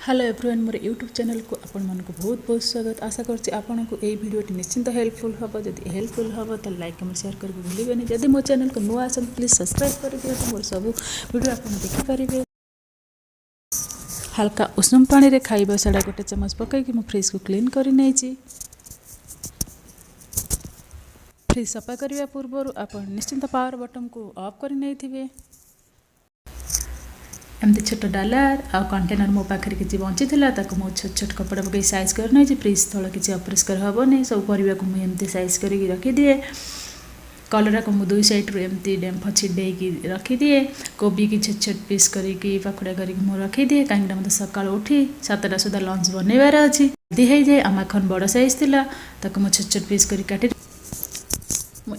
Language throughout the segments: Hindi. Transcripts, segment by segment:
हेलो एवरीवन मोर यूट्यूब चैनल को आपण मानक बहुत बहुत स्वागत। आशा करछि आपण को एई वीडियो निश्चिंत हेल्पफुल हबो। जदि हेल्पफुल हबो तो लाइक कमेंट शेयर करके भूलिबेनी। जदि मो चैनल को नुआ आसन प्लीज सब्सक्राइब कर दियो तो मोर सब वीडियो आपण देखि परिबे। हल्का उषुम पानी रे खाइबा सडा गोटे चम्मच पकाई कि मो फ्रिज को क्लीन करि नेछि। फ्रिज सफा करिया पूर्व आपण निश्चिंत पावर बटन को ऑफ कर नहीं। एमती छोट डालार आ कंटेनर मो पाखे किसी बंची ताको मो छोट छोट कपड़ा पकई साइज करना फ्रिज तल किसी अपरिष्कार हेनी। सब परिया को मुझे साइज कर रखिदिए। कलरा को मुझे 2 साइड एमती डेम्फ छिड़े रखिदिए। कोबी की छोट छोट पीस करके पकड़ा कर रखिदिए कहीं मतलब सका उठी 7टा सुधा लंच बनइबार अच्छी जल्दी हो जाए। आमाखन बड़ साइज थी ताको मो छोट छोट पीस कर काटी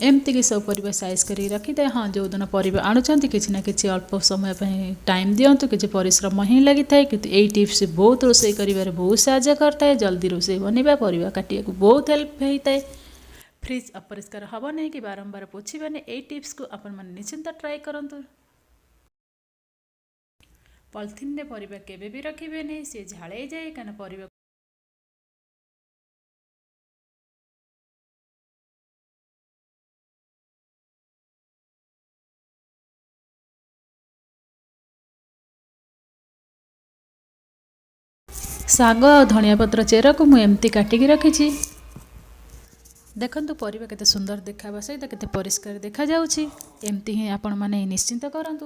एमती कि सब परिबा साइज कर रखिदे। हाँ जो दिन परिबा आणुचंती किछि ना किछि अल्प समय टाइम दियंतु किछि परिश्रम ही लगी थाए किंतु एई टिप्स बहुत रोषे करिवारे बहुत सहायता करता है। जल्दी रोषे बनिबा परिबा काटिया को बहुत हेल्प होइताए। फ्रिज अपरिष्कार हबो नहीं कि बारंबार पोछिबाने। एई टिप्स को आपण मन निश्चिंत ट्राई करंतु। पॉलिथिन रे परिबा केबे भी रखिबे नहीं से झाळे जाए काना परिबा साग धनिया पत्र चेरा को मु एमती काटिकी रखी। देखंतु परिबा केते सुंदर देखाबा सहित केते परिष्कार देखा जाउछि। एमती ही आपण माने निश्चिंत करंतु।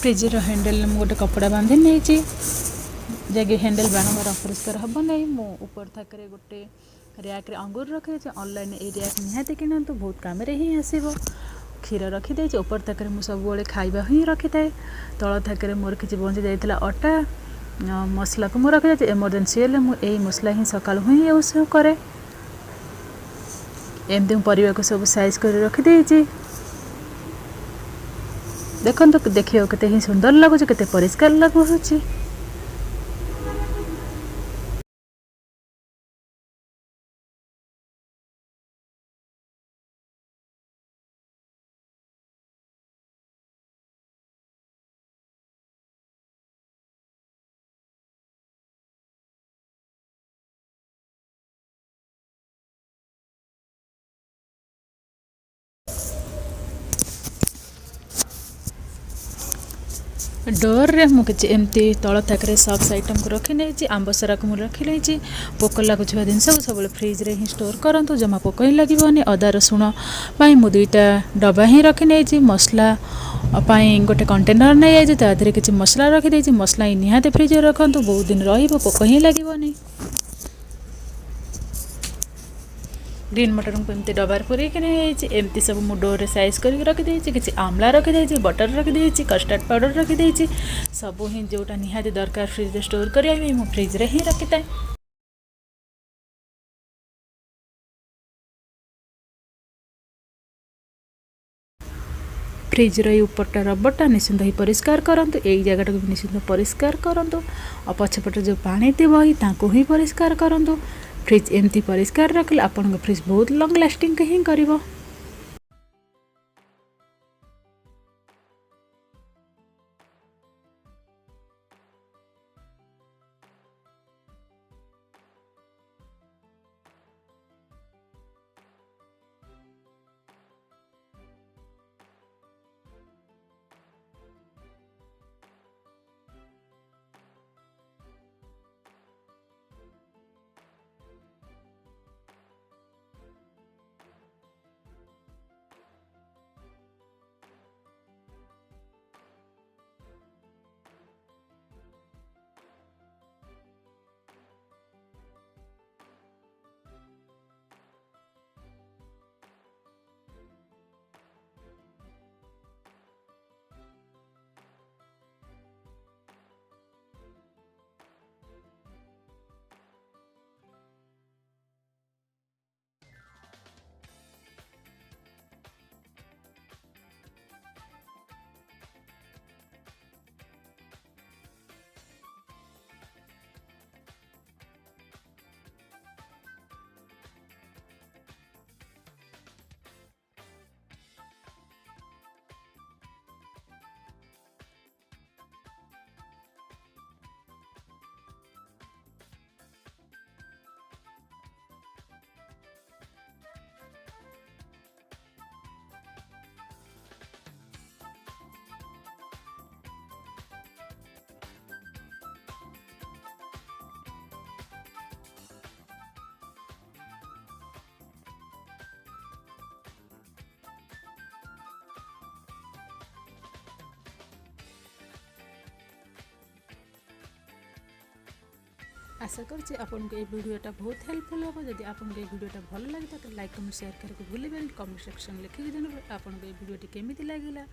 फ्रिजर हैंडल में गोटे कपड़ा बांधि नहीं जगह हैंडल बारंबार अपरिष्कार हम नहीं। मो ऊपर थाकरे गोटे रैक रे अंगूर रखी। ऑनलाइन ए रैक निहाती किणतु बहुत काम ही आसो। क्षीर रखीदे ऊपर थाकरे मुझे सब खाइबा ही रखी थाए। तल थाकरे मोर किसी बंची जाइला अटा मसला को मुझे रखी इमरजेंसी हेल्ले मुझे मसला ही सका ही यूज कै। एमती परिवा को सब साइज कर रखीदे। देखो देखिए केते ही सुंदर लगुच केते परिष्कार लगुच। डोर रे मुझे एमती तल थाकरे सब्स आइटम को रखी नहीं। आंबसरा को मुझे रखी नहीं। पोक लगुवा जिनस को सब फ्रिज रे ही स्टोर करंतु जमा पोक ही लगे। अदा रसुण मु 2टा डब्बा ही रखी नहीं। मसला गोटे कंटेनर नहीं जाए तादे किसी मसला रखीदे। मसला ही निहाते फ्रिज रखु बहुत दिन रोक ही लगे। ग्रीन मटर को एमती डबार पूरे एमती सब मु डोर साइज कर रखीदे। किसी आमला रखीदे बटर रखीदे कस्टर्ड पाउडर रखीदे। सब ही जोटा निहाती दरकार फ्रिज रे स्टोर करिया मु फ्रिज रे ही रखी। फ्रिज रो ऊपरटा रबरटा निश्चिंत ही परिष्कार करंतु। एई जगह भी निश्चिंत परिष्कार करंतु और पछपटे जो पानी थी ही परिष्कार करंतु। फ्रिज एमती परिष्कार रखले आपन फ्रिज बहुत लंग लास्टिंग ही करिवो। आशा करछि आपनको ये वीडियोटा बहुत हेल्पफुल हम जदि आपको ये वीडियोटा भल लगे तो लाइक कमेंट शेयर करके भूलें कमेंट सेक्शन लिखिक जानवे आपको ये वीडियोटी केमी लगे।